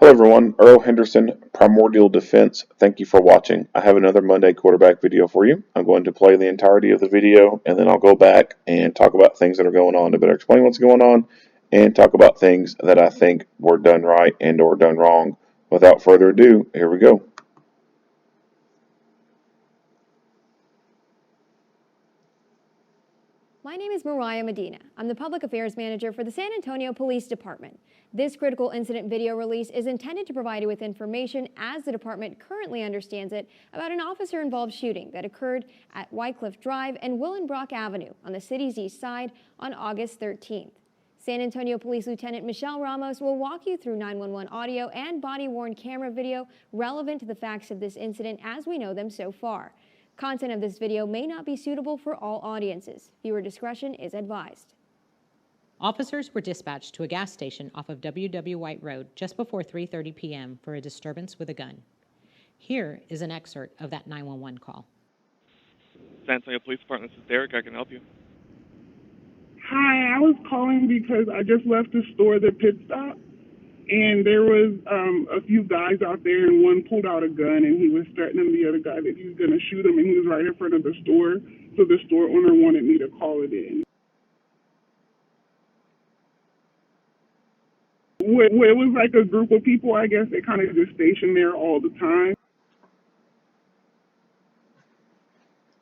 Hello everyone, Earl Henderson, Primordial Defense. Thank you for watching. I have another Monday quarterback video for you. I'm going to play the entirety of the video and then I'll go back and talk about things that are going on to better explain what's going on and talk about things that I think were done right and or done wrong. Without further ado, here we go. My name is Mariah Medina. I'm the Public Affairs Manager for the San Antonio Police Department. This critical incident video release is intended to provide you with information as the department currently understands it about an officer-involved shooting that occurred at Wycliffe Drive and Willenbrock Avenue on the city's east side on August 13th. San Antonio Police Lieutenant Michelle Ramos will walk you through 911 audio and body-worn camera video relevant to the facts of this incident as we know them so far. Content of this video may not be suitable for all audiences. Viewer discretion is advised. Officers were dispatched to a gas station off of W.W. White Road just before 3:30 p.m. for a disturbance with a gun. Here is an excerpt of that 911 call. San Antonio Police Department, this is Derek. I can help you. Hi, I was calling because I just left the store, the pit stop, and there was a few guys out there, and one pulled out a gun, and he was threatening the other guy that he was going to shoot him, and he was right in front of the store, so the store owner wanted me to call it in. It was like a group of people, I guess, that kind of just stationed there all the time.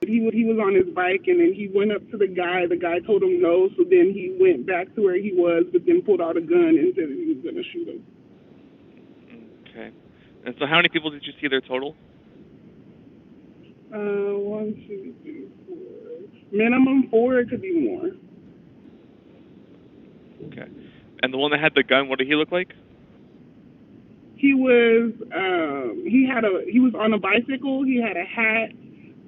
He was on his bike, and then he went up to the guy told him no, so then he went back to where he was, but then pulled out a gun and said he was going to shoot him. Okay. And so how many people did you see there total? 1, 2, 3, 4. Minimum 4, it could be more. Okay. And the one that had the gun, what did he look like? He was he was on a bicycle, he had a hat.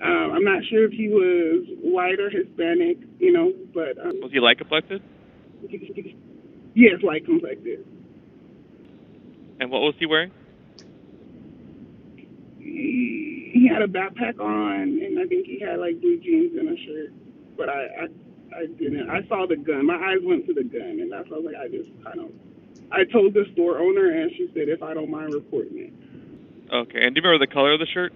I'm not sure if he was white or Hispanic, but... Was he light complected? Yes, light complected. And what was he wearing? He had a backpack on, and I think he had, blue jeans and a shirt. But I didn't. I saw the gun. My eyes went to the gun, and that's why I was I told the store owner, and she said if I don't mind reporting it. Okay. And do you remember the color of the shirt?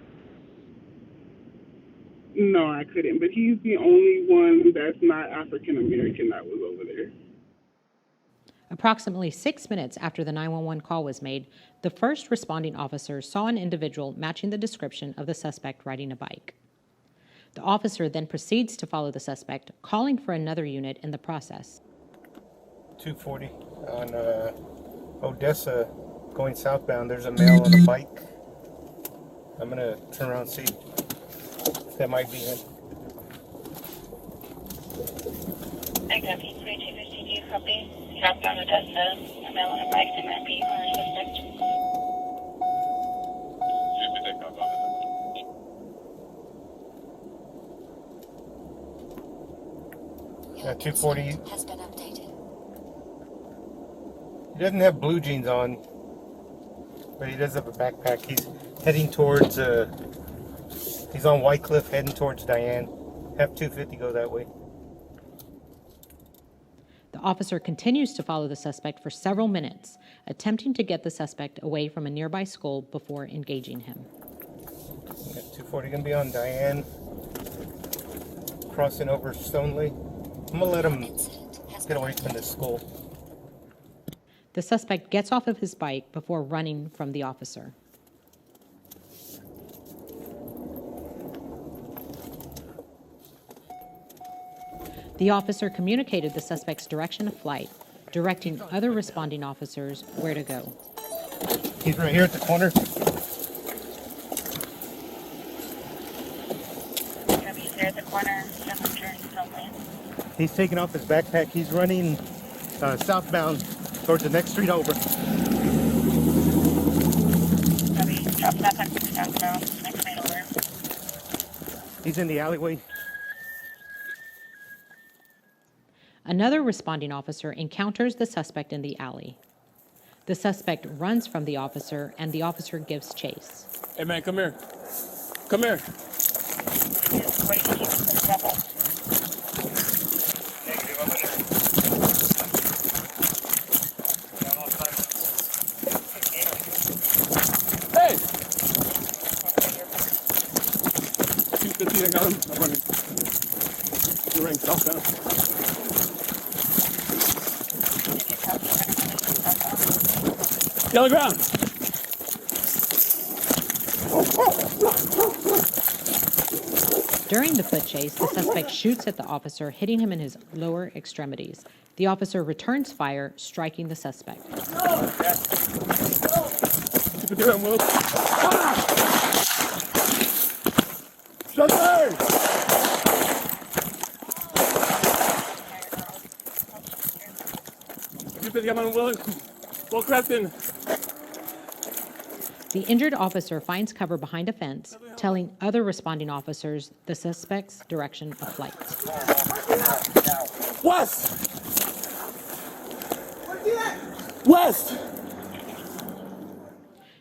No, I couldn't, but he's the only one that's not African-American that was over there. Approximately 6 minutes after the 911 call was made, the first responding officer saw an individual matching the description of the suspect riding a bike. The officer then proceeds to follow the suspect, calling for another unit in the process. 240 on Odessa going southbound. There's a male on a bike. I'm going to turn around and see. That might be him. I copy. 3250, do you copy? Southbound Odessa, a male on a bike, that might be our suspect. Yeah, 240. Has been updated. He doesn't have blue jeans on, but he does have a backpack. He's heading towards... He's on Wycliffe heading towards Diane. Have 250 go that way. The officer continues to follow the suspect for several minutes, attempting to get the suspect away from a nearby school before engaging him. Yeah, 240 gonna be on Diane, crossing over Stoneley. I'm gonna let him get away from this school. The suspect gets off of his bike before running from the officer. The officer communicated the suspect's direction of flight, directing other responding officers where to go. He's right here at the corner. Copy, he's there at the corner, 700 Stoneley. He's taking off his backpack. He's running southbound towards the next street over. Copy, drop backpack southbound, next street over. He's in the alleyway. Another responding officer encounters the suspect in the alley. The suspect runs from the officer, and the officer gives chase. Hey man, come here. Come here. I'm running. You're running southbound. Get on the ground. During the foot chase, the suspect shoots at the officer, hitting him in his lower extremities. The officer returns fire, striking the suspect. Keep it down, Will. Shut there! Keep it down, Will. Will Crafton. The injured officer finds cover behind a fence, telling other responding officers the suspect's direction of flight. West! West!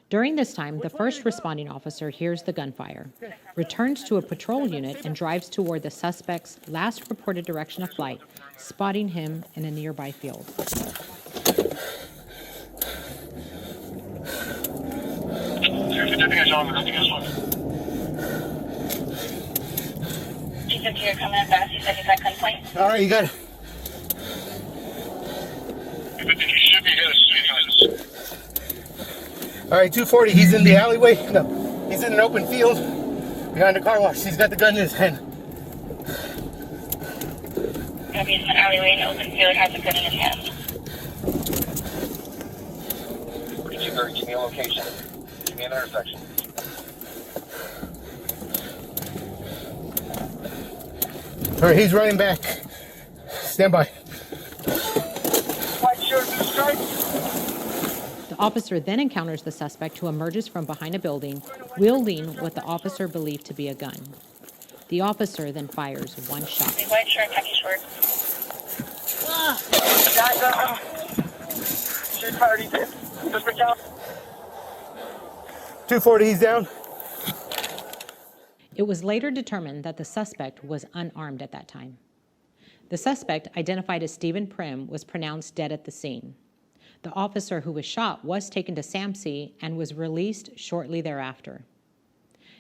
During this time, the first responding officer hears the gunfire, returns to a patrol unit, and drives toward the suspect's last reported direction of flight, spotting him in a nearby field. You're coming in fast. You said he's at gunpoint. All right, you got it. He should be here as soon as. All right, 240. He's in the alleyway. No, he's in an open field behind the car wash. He's got the gun in his hand. He's in an alleyway in the open field, has a gun in his hand. Give me a location. Give me an intersection. All right, he's running back. Stand by. White shirt and stripe. The officer then encounters the suspect, who emerges from behind a building, wielding what the officer believed to be a gun. The officer then fires one shot. White shirt, khaki short. Shoot fired. He's in. Suspect out. 240. He's down. It was later determined that the suspect was unarmed at that time. The suspect, identified as Stephen Primm, was pronounced dead at the scene. The officer who was shot was taken to SAMC and was released shortly thereafter.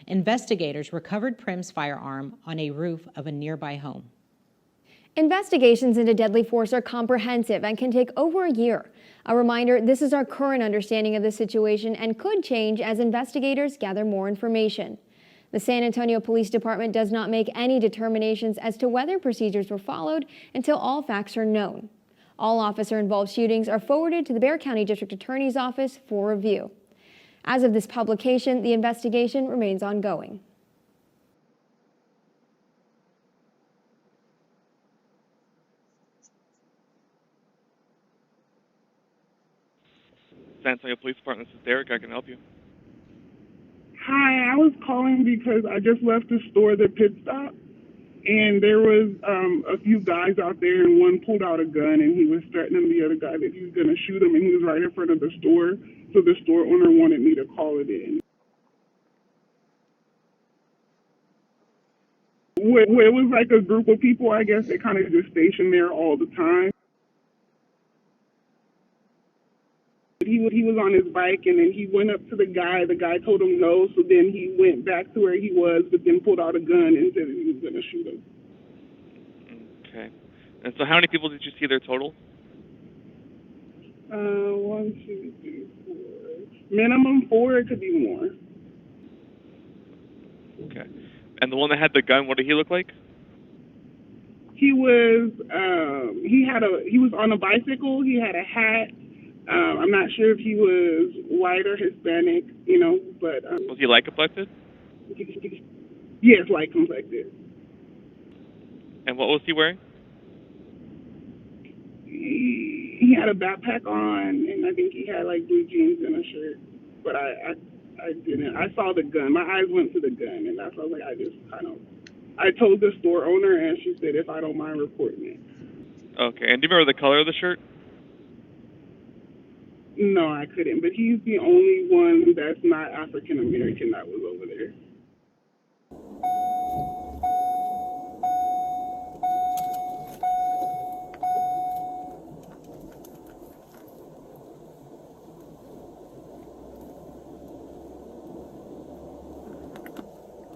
Investigators recovered Primm's firearm on a roof of a nearby home. Investigations into deadly force are comprehensive and can take over a year. A reminder, this is our current understanding of the situation and could change as investigators gather more information. The San Antonio Police Department does not make any determinations as to whether procedures were followed until all facts are known. All officer-involved shootings are forwarded to the Bexar County District Attorney's Office for review. As of this publication, the investigation remains ongoing. San Antonio Police Department, this is Derek. I can help you. Hi, I was calling because I just left the store, the pit stop, and there was a few guys out there, and one pulled out a gun, and he was threatening the other guy that he was going to shoot him, and he was right in front of the store, so the store owner wanted me to call it in. It was like a group of people, I guess, that kind of just stationed there all the time. He was on his bike, and then he went up to the guy told him no, so then he went back to where he was, but then pulled out a gun and said he was going to shoot him. Okay. And so how many people did you see there total? 1, 2, 3, 4. Minimum 4, it could be more. Okay. And the one that had the gun, what did he look like? He was he was on a bicycle, he had a hat. I'm not sure if he was white or Hispanic, but... Was he light complected? Yes, light complected. And what was he wearing? He had a backpack on, and I think he had, blue jeans and a shirt. But I didn't. I saw the gun. My eyes went to the gun, and that's why I was like, I told the store owner, and she said if I don't mind reporting it. Okay. And do you remember the color of the shirt? No, I couldn't, but he's the only one that's not African American that was over there.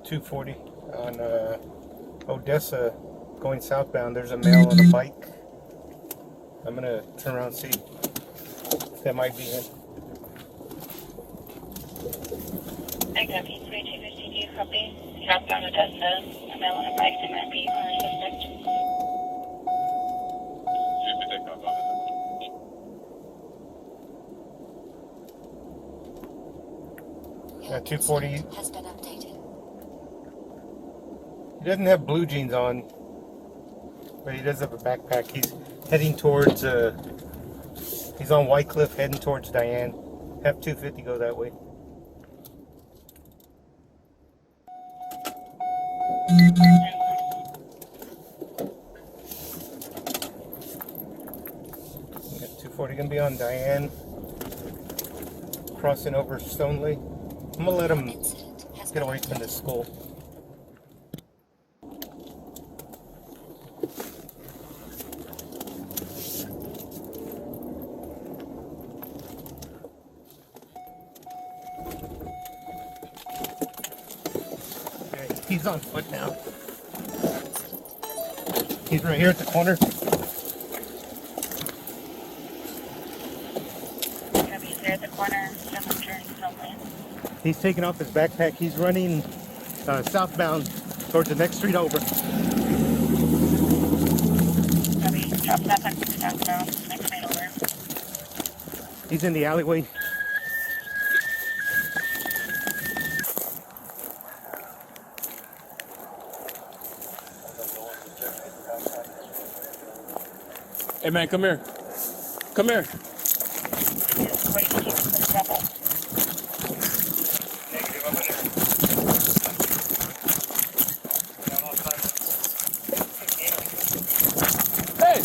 .240 on Odessa going southbound. There's a male on a bike. I'm gonna turn around and see if that might be him. I copy. 3250, do you copy? Southbound Odessa, a male on a bike that might be our suspect. Yeah, 240. Has been updated. He doesn't have blue jeans on, but he does have a backpack. He's heading towards, he's on White Cliff heading towards Diane. Have 250 go that way. Yeah, 240 gonna be on Diane, crossing over Stoneley. I'm gonna let him get away from this school. Okay, he's on foot now. He's right here at the corner. Copy, he's there at the corner, someone turns somewhere. He's taking off his backpack. He's running southbound towards the next street over. Copy, drop that back to southbound, next street over. He's in the alleyway. Hey man, come here. Come here. Hey!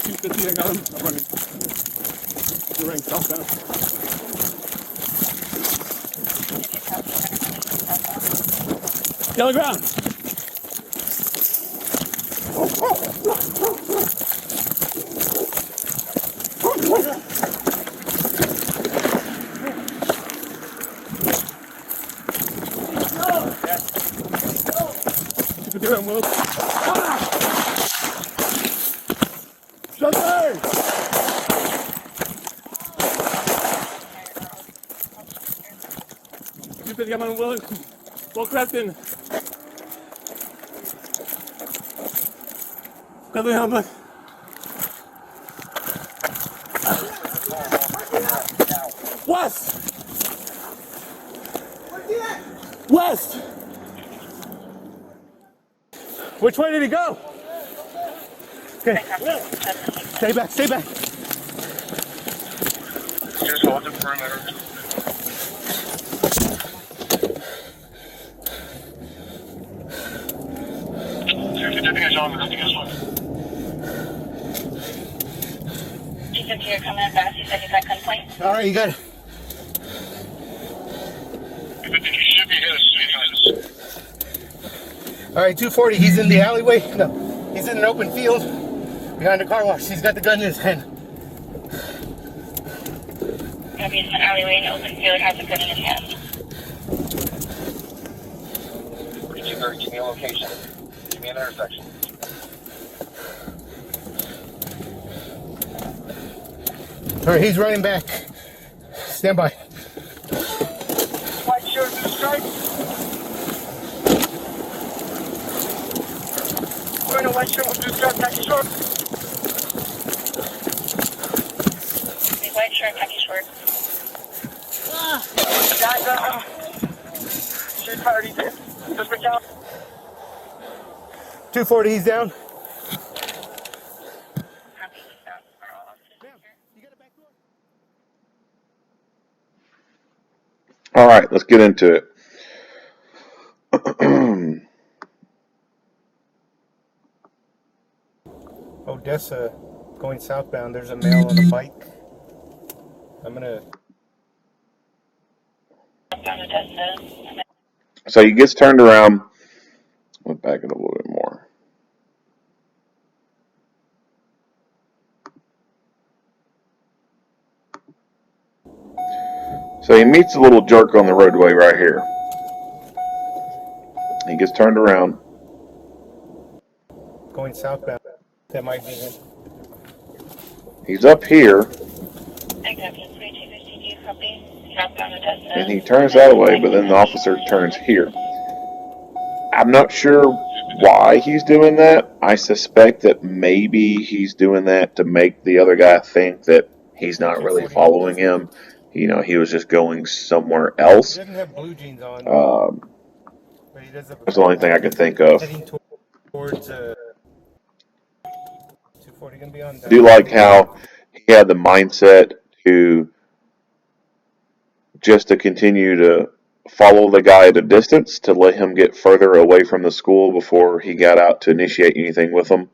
250, I got him. I'm running. You're running southbound. Get on the ground. Keep it down, Will. Shut there! 250, I'm on Will. Well, Crafton. Got the helmet. West! West! Which way did he go? Okay. Stay back, stay back. Just hold the perimeter. Nothing is on, nothing is on. 250, you're coming in fast. You said he's at gunpoint. All right, you got it. You should be here as soon as. All right, 240, he's in the alleyway. No, he's in an open field behind the car wash. He's got the gun in his hand. Copy, he's in an alleyway in an open field, has a gun in his hand. Could you give me a location? Give me an intersection. All right, he's running back. Stand by. White shirt to the stripe. Wearing a white shirt with the stripe, khaki short. The white shirt, khaki short. Guys, shoot priority. Suspect down. 240, he's down. Copy, he's down. Are all officers here? All right, let's get into it. Odessa going southbound. There's a male on a bike. I'm gonna. Southbound Odessa. So he gets turned around. I'll back it up a little bit more. So he meets a little jerk on the roadway right here. He gets turned around. Going southbound. That might be him. He's up here, I copy 3250. Do you copy? Southbound Odessa. and he turns that way, but then the officer turns here. I'm not sure why he's doing that. I suspect that maybe he's doing that to make the other guy think that he's not really following him. You know, he was just going somewhere He else. doesn't have blue jeans on, but he does have a That's the only thing I can think of. heading towards 240 gonna be on. I do like how he had the mindset to just to continue to follow the guy at a distance to let him get further away from the school before he got out to initiate anything with him.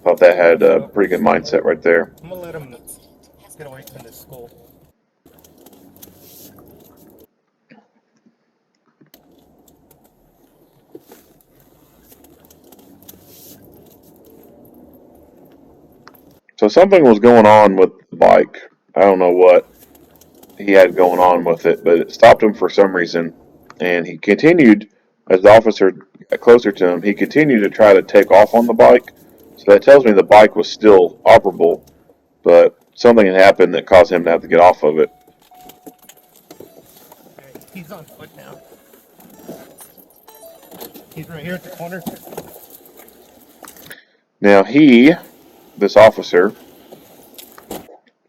Thought that had a pretty good mindset right there. I'm gonna let him get away from the school. So something was going on with the bike. I don't know what he had going on with it, but it stopped him for some reason. And he continued, as the officer got closer to him, he continued to try to take off on the bike. So that tells me the bike was still operable, but something had happened that caused him to have to get off of it. Okay, he's on foot now. He's right here at the corner. Now this officer,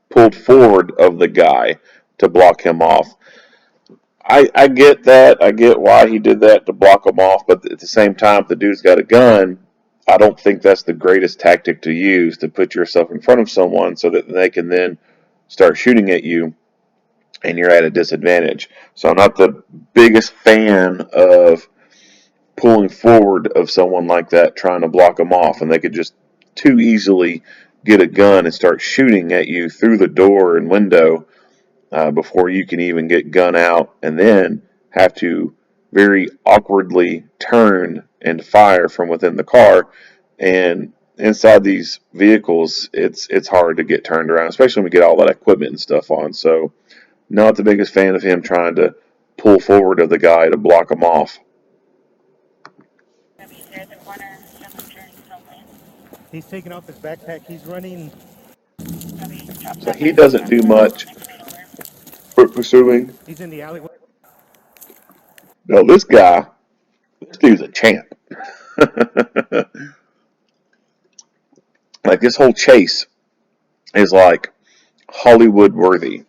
pulled forward of the guy to block him off. I get that. I get why he did that, to block him off, but at the same time, if the dude's got a gun, I don't think that's the greatest tactic to use, to put yourself in front of someone so that they can then start shooting at you and you're at a disadvantage. So I'm not the biggest fan of pulling forward of someone like that, trying to block them off, and they could just too easily get a gun and start shooting at you through the door and window before you can even get gun out, and then have to very awkwardly turn and fire from within the car. And inside these vehicles, it's hard to get turned around, especially when we get all that equipment and stuff on. So not the biggest fan of him trying to pull forward of the guy to block him off. He's taking off his backpack. He's running. So he doesn't do much for pursuing. He's in the alleyway. No, this dude's a champ. Like, this whole chase is like Hollywood worthy.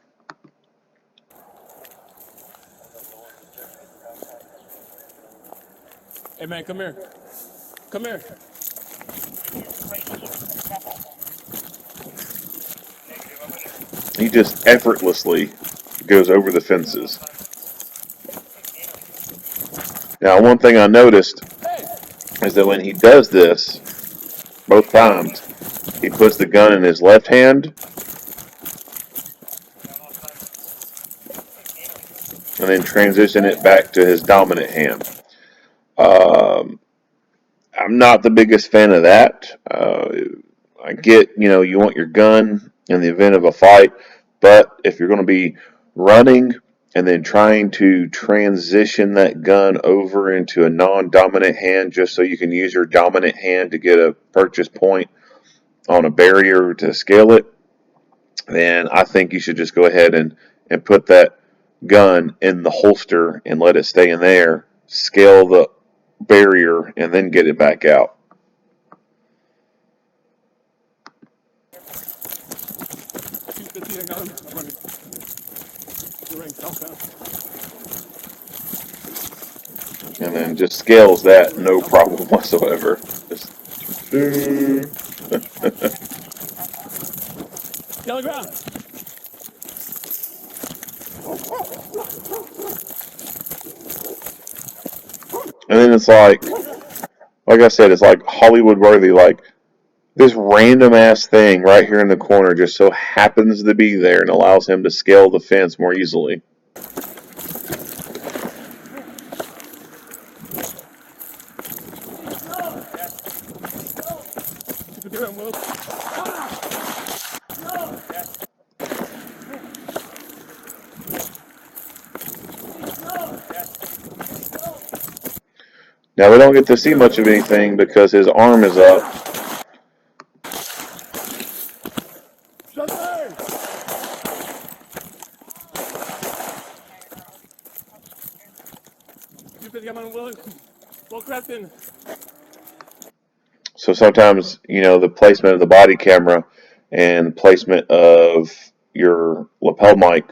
Hey man, come here. Come here. He just effortlessly goes over the fences. Now, one thing I noticed is that when he does this, both times, he puts the gun in his left hand and then transition it back to his dominant hand. I'm not the biggest fan of that. I get, you want your gun in the event of a fight, but if you're going to be running and then trying to transition that gun over into a non-dominant hand just so you can use your dominant hand to get a purchase point on a barrier to scale it, then I think you should just go ahead and put that gun in the holster and let it stay in there, scale the barrier, and then get it back out. I got him. I'm running. You're running southbound. And then just scales that, no problem whatsoever. Just Yellow ground. And then it's like I said, it's like Hollywood worthy. Like, this random ass thing right here in the corner just so happens to be there and allows him to scale the fence more easily. Now we don't get to see much of anything because his arm is up. So sometimes, the placement of the body camera and placement of your lapel mic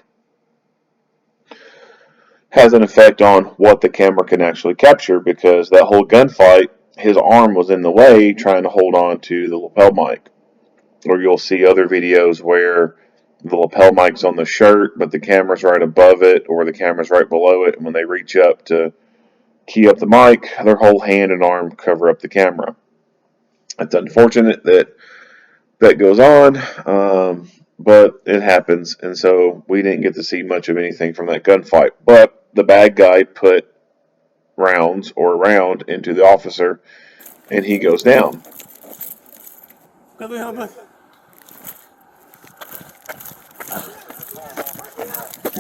has an effect on what the camera can actually capture, because that whole gunfight, his arm was in the way trying to hold on to the lapel mic. Or you'll see other videos where the lapel mic's on the shirt, but the camera's right above it, or the camera's right below it, and when they reach up to key up the mic, their whole hand and arm cover up the camera. It's unfortunate that that goes on, but it happens, and so we didn't get to see much of anything from that gunfight. But the bad guy put rounds or a round into the officer, and he goes down. You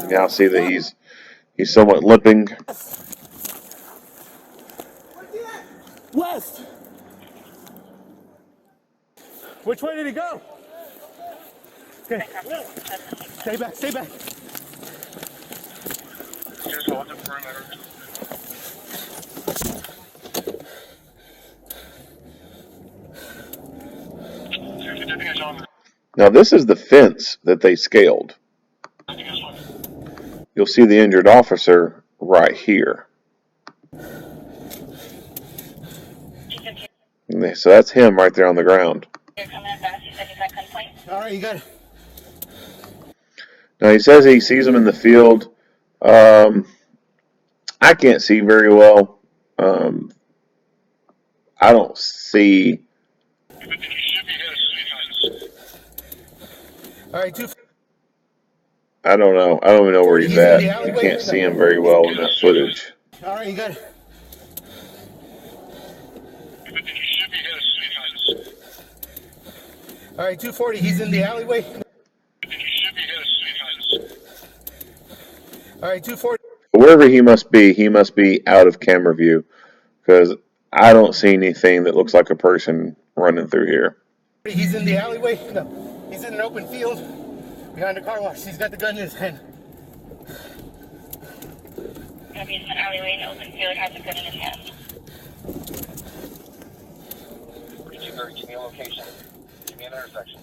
now see that he's somewhat limping. West. Which way did he go? Okay. Stay back. Stay back. Just hold the perimeter. Now this is the fence that they scaled. You'll see the injured officer right here. So that's him right there on the ground. All right, you got it. Now he says he sees him in the field. I can't see very well. I don't see. All right, I don't know. I don't even know where he's at. You can't see him very well in that footage. All right, you got it. All right, 240. He's in the alleyway. All right, 240. Wherever he must be out of camera view, because I don't see anything that looks like a person running through here. He's in the alleyway. No, he's in an open field behind a car wash. He's got the gun in his hand. He's in an alleyway in an open field, has a gun in his hand. Could you give me a location? Give me an intersection.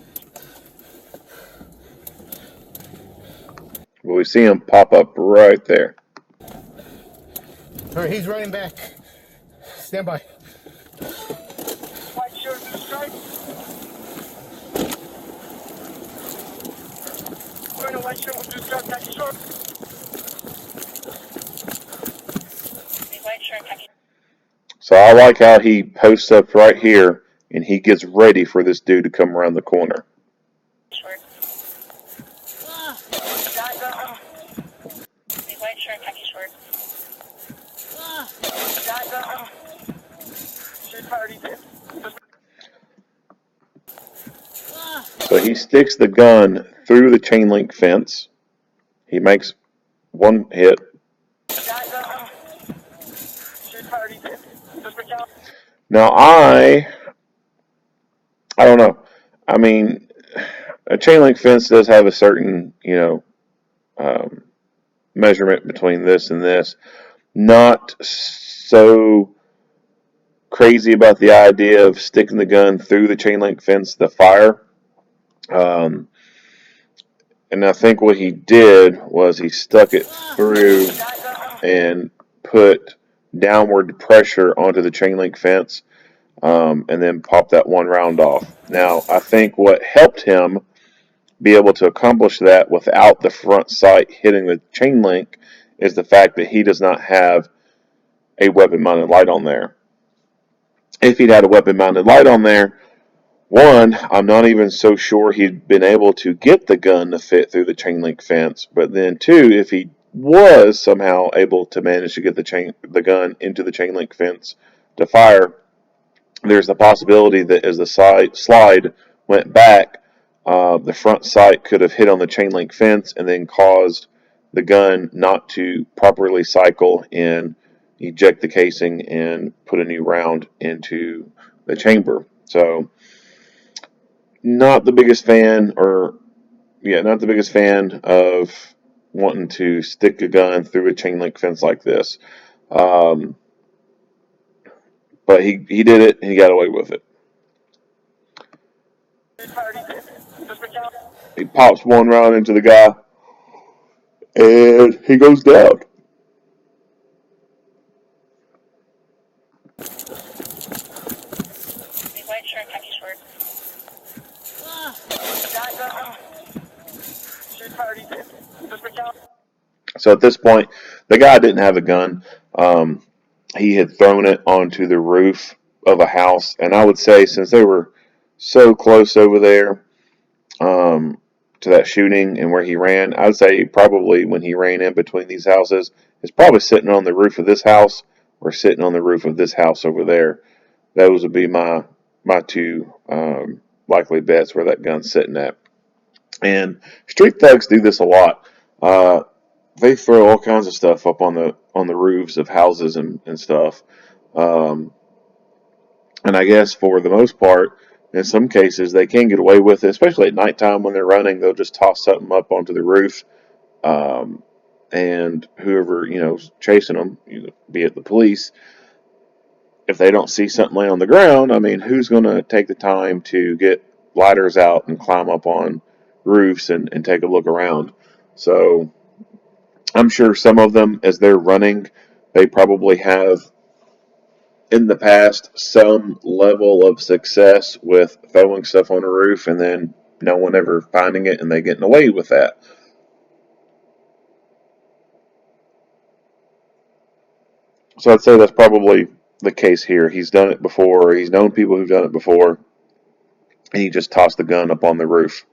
But we see him pop up right there. All right, he's running back. Stand by. White shirt, blue stripe. Wearing a white shirt with blue stripe, khaki short. White shirt, khaki. So I like how he posts up right here and he gets ready for this dude to come around the corner. Short. White shirt, khaki short. So he sticks the gun through the chain link fence. He makes one hit. Now I don't know. I mean, a chain link fence does have a certain, measurement between this and this. Not so crazy about the idea of sticking the gun through the chain link fence to fire. And I think what he did was he stuck it through and put downward pressure onto the chain link fence, and then popped that one round off. Now, I think what helped him be able to accomplish that without the front sight hitting the chain link is the fact that he does not have a weapon-mounted light on there. If he'd had a weapon-mounted light on there, one, I'm not even so sure he'd been able to get the gun to fit through the chain link fence. But then two, if he was somehow able to manage to get the gun into the chain link fence to fire, there's the possibility that as the slide went back, the front sight could have hit on the chain link fence and then caused the gun not to properly cycle in eject the casing and put a new round into the chamber. So not the biggest fan, not the biggest fan of wanting to stick a gun through a chain link fence like this. Um, but he did it and he got away with it. He pops one round into the guy and he goes down. White shirt, khaki short. So at this point, the guy didn't have a gun. Um, he had thrown it onto the roof of a house, and I would say since they were so close over there to that shooting and where he ran, I would say probably when he ran in between these houses, it's probably sitting on the roof of this house or sitting on the roof of this house over there. Those would be my two likely bets where that gun's sitting at. And street thugs do this a lot. They throw all kinds of stuff up on the roofs of houses and stuff. Um, and I guess for the most part, in some cases, they can get away with it, especially at nighttime when they're running. They'll just toss something up onto the roof, um, and whoever is chasing them, be it the police, if they don't see something laying on the ground, I mean, who's going to take the time to get ladders out and climb up on roofs and take a look around? So I'm sure some of them, as they're running, they probably have in the past some level of success with throwing stuff on a roof and then no one ever finding it and they getting away with that. So I'd say that's probably the case here. He's done it before. He's known people who've done it before, and he just tossed the gun up on the roof.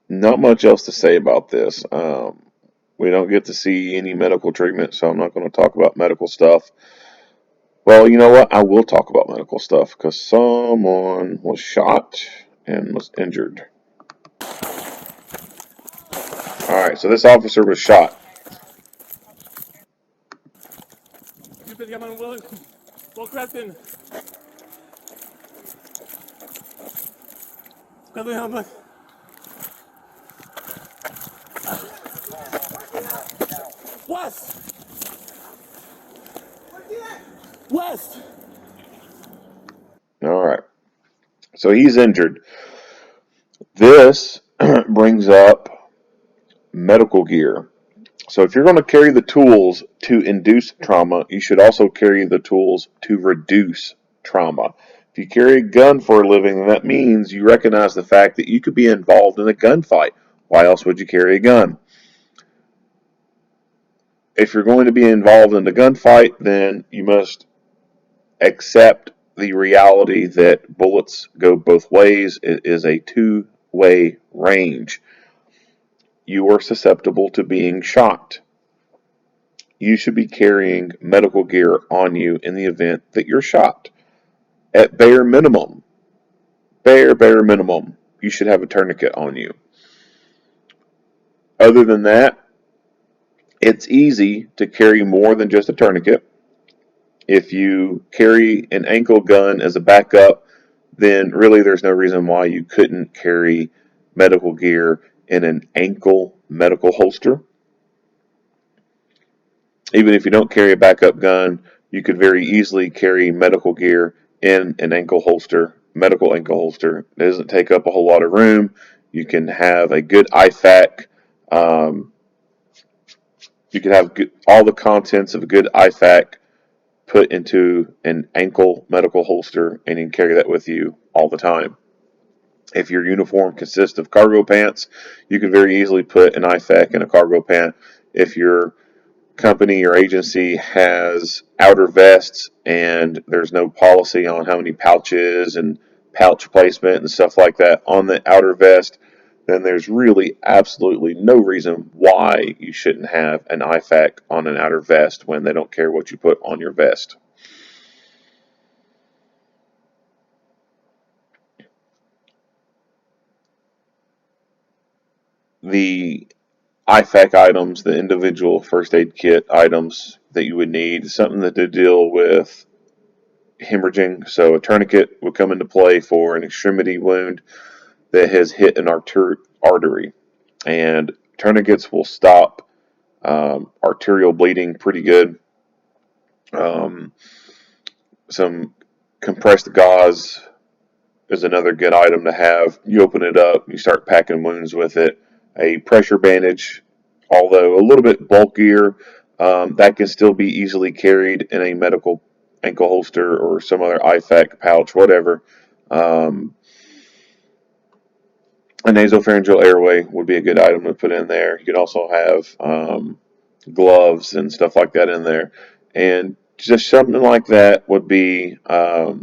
Not much else to say about this. We don't get to see any medical treatment, so I'm not going to talk about medical stuff. Well, you know what? I will talk about medical stuff because someone was shot and was injured. All right, so this officer was shot. West! West! All right, so he's injured. This brings up medical gear. So if you're going to carry the tools to induce trauma, you should also carry the tools to reduce trauma. If you carry a gun for a living, then that means you recognize the fact that you could be involved in a gunfight. Why else would you carry a gun? If you're going to be involved in a gunfight, then you must accept the reality that bullets go both ways. It is a two-way range. You are susceptible to being shot. You should be carrying medical gear on you in the event that you're shot. At bare minimum, bare minimum, you should have a tourniquet on you. Other than that, it's easy to carry more than just a tourniquet. If you carry an ankle gun as a backup, then really there's no reason why you couldn't carry medical gear in an ankle medical holster. Even if you don't carry a backup gun, you could very easily carry medical gear in an ankle holster, medical ankle holster. It doesn't take up a whole lot of room. You can have a good IFAK. Um, you can have all the contents of a good IFAK put into an ankle medical holster, and you can carry that with you all the time. If your uniform consists of cargo pants, you can very easily put an IFAK in a cargo pant. If your company or agency has outer vests and there's no policy on how many pouches and pouch placement and stuff like that on the outer vest, then there's really absolutely no reason why you shouldn't have an IFAK on an outer vest when they don't care what you put on your vest. the IFAC items, the individual first aid kit items that you would need, something that to deal with hemorrhaging. So a tourniquet would come into play for an extremity wound that has hit an artery, and tourniquets will stop arterial bleeding pretty good. Some compressed gauze is another good item to have. You open it up, you start packing wounds with it. A pressure bandage, although a little bit bulkier, that can still be easily carried in a medical ankle holster or some other IFAC pouch, whatever. A nasopharyngeal airway would be a good item to put in there. You can also have gloves and stuff like that in there. And just something like that would be a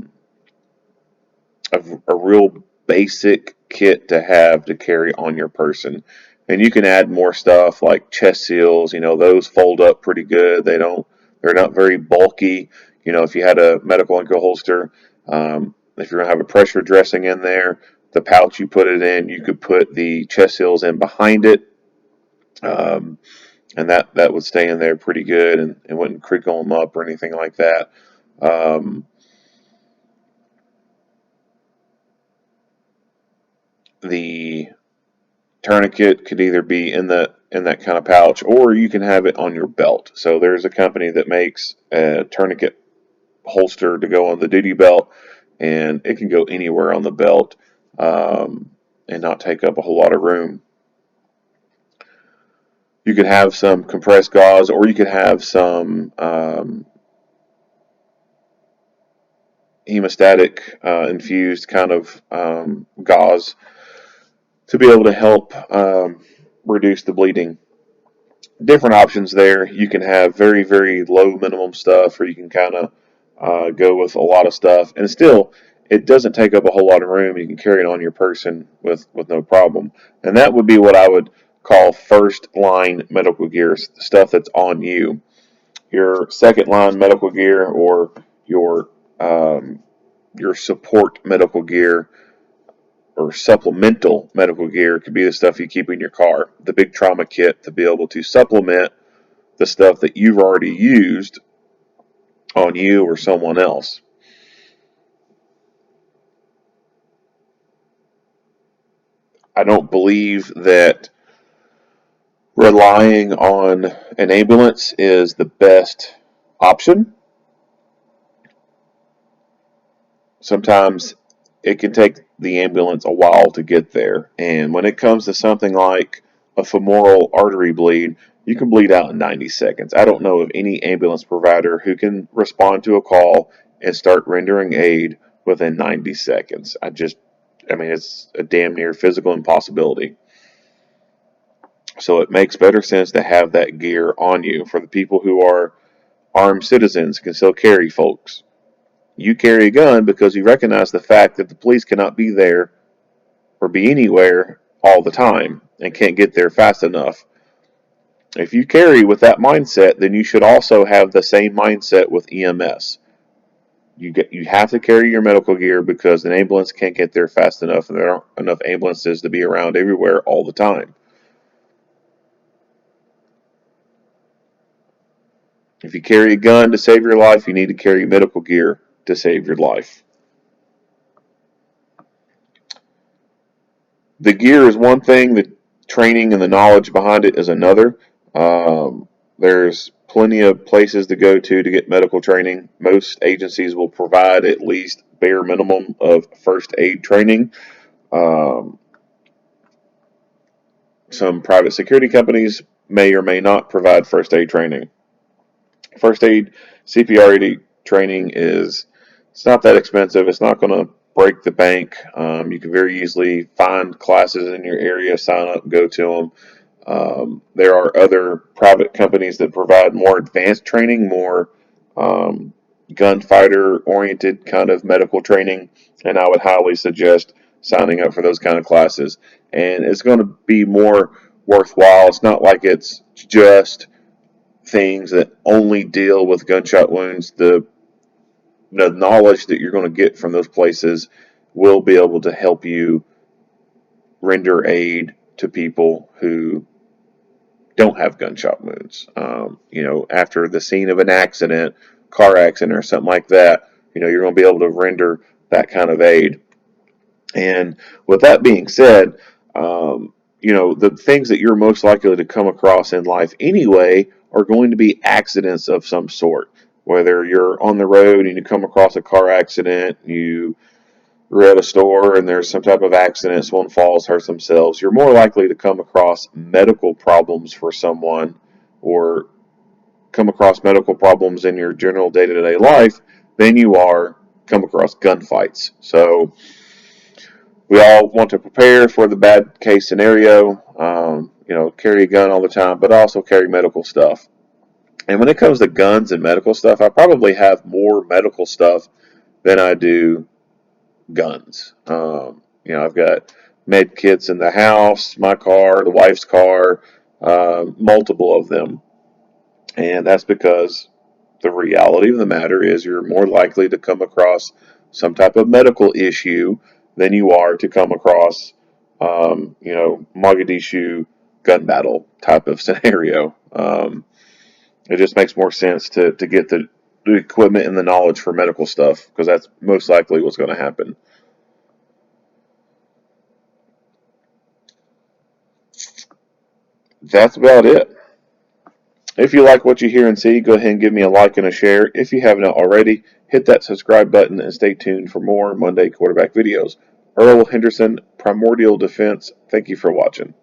real basic kit to have to carry on your person. And you can add more stuff like chest seals. Those fold up pretty good. They're not very bulky. If you had a medical ankle holster, if you're gonna have a pressure dressing in there, the pouch you put it in, you could put the chest seals in behind it, and that would stay in there pretty good and wouldn't crinkle them up or anything like that. The tourniquet could either be in that kind of pouch, or you can have it on your belt. So there's a company that makes a tourniquet holster to go on the duty belt, and it can go anywhere on the belt and not take up a whole lot of room. You could have some compressed gauze, or you could have some hemostatic infused kind of gauze to be able to help reduce the bleeding. Different options there. You can have very, very low minimum stuff, or you can kind of go with a lot of stuff, and still it doesn't take up a whole lot of room. You can carry it on your person with no problem. And that would be what I would call first line medical gear, stuff that's on you. Your second line medical gear, or your support medical gear or supplemental medical gear, could be the stuff you keep in your car. The big trauma kit to be able to supplement the stuff that you've already used on you or someone else. I don't believe that relying on an ambulance is the best option. Sometimes it can take the ambulance a while to get there. And when it comes to something like a femoral artery bleed, you can bleed out in 90 seconds. I don't know of any ambulance provider who can respond to a call and start rendering aid within 90 seconds. It's a damn near physical impossibility. So it makes better sense to have that gear on you. For the people who are armed citizens, can still carry folks. You carry a gun because you recognize the fact that the police cannot be there or be anywhere all the time and can't get there fast enough. If you carry with that mindset, then you should also have the same mindset with EMS. You have to carry your medical gear because an ambulance can't get there fast enough, and there aren't enough ambulances to be around everywhere all the time. If you carry a gun to save your life, you need to carry medical gear to save your life. The gear is one thing, the training and the knowledge behind it is another. There's plenty of places to go to get medical training. Most agencies will provide at least bare minimum of first aid training. Some private security companies may or may not provide first aid training. First aid CPR training it's not that expensive. It's not going to break the bank. You can very easily find classes in your area, sign up, and go to them. There are other private companies that provide more advanced training, more gunfighter-oriented kind of medical training, and I would highly suggest signing up for those kind of classes. And it's going to be more worthwhile. It's not like it's just things that only deal with gunshot wounds. The knowledge that you're going to get from those places will be able to help you render aid to people who don't have gunshot wounds. After the scene of an accident, car accident, or something like that, you're going to be able to render that kind of aid. And with that being said, the things that you're most likely to come across in life anyway are going to be accidents of some sort. Whether you're on the road and you come across a car accident, you're at a store and there's some type of accident, someone falls, hurts themselves, you're more likely to come across medical problems for someone or come across medical problems in your general day-to-day life than you are come across gunfights. So we all want to prepare for the bad case scenario, carry a gun all the time, but also carry medical stuff. And when it comes to guns and medical stuff, I probably have more medical stuff than I do guns. I've got med kits in the house, my car, the wife's car, multiple of them. And that's because the reality of the matter is you're more likely to come across some type of medical issue than you are to come across, Mogadishu gun battle type of scenario. It just makes more sense to get the equipment and the knowledge for medical stuff because that's most likely what's going to happen. That's about it. If you like what you hear and see, go ahead and give me a like and a share. If you haven't already, hit that subscribe button and stay tuned for more Monday quarterback videos. Earl Henderson, Primordial Defense, thank you for watching.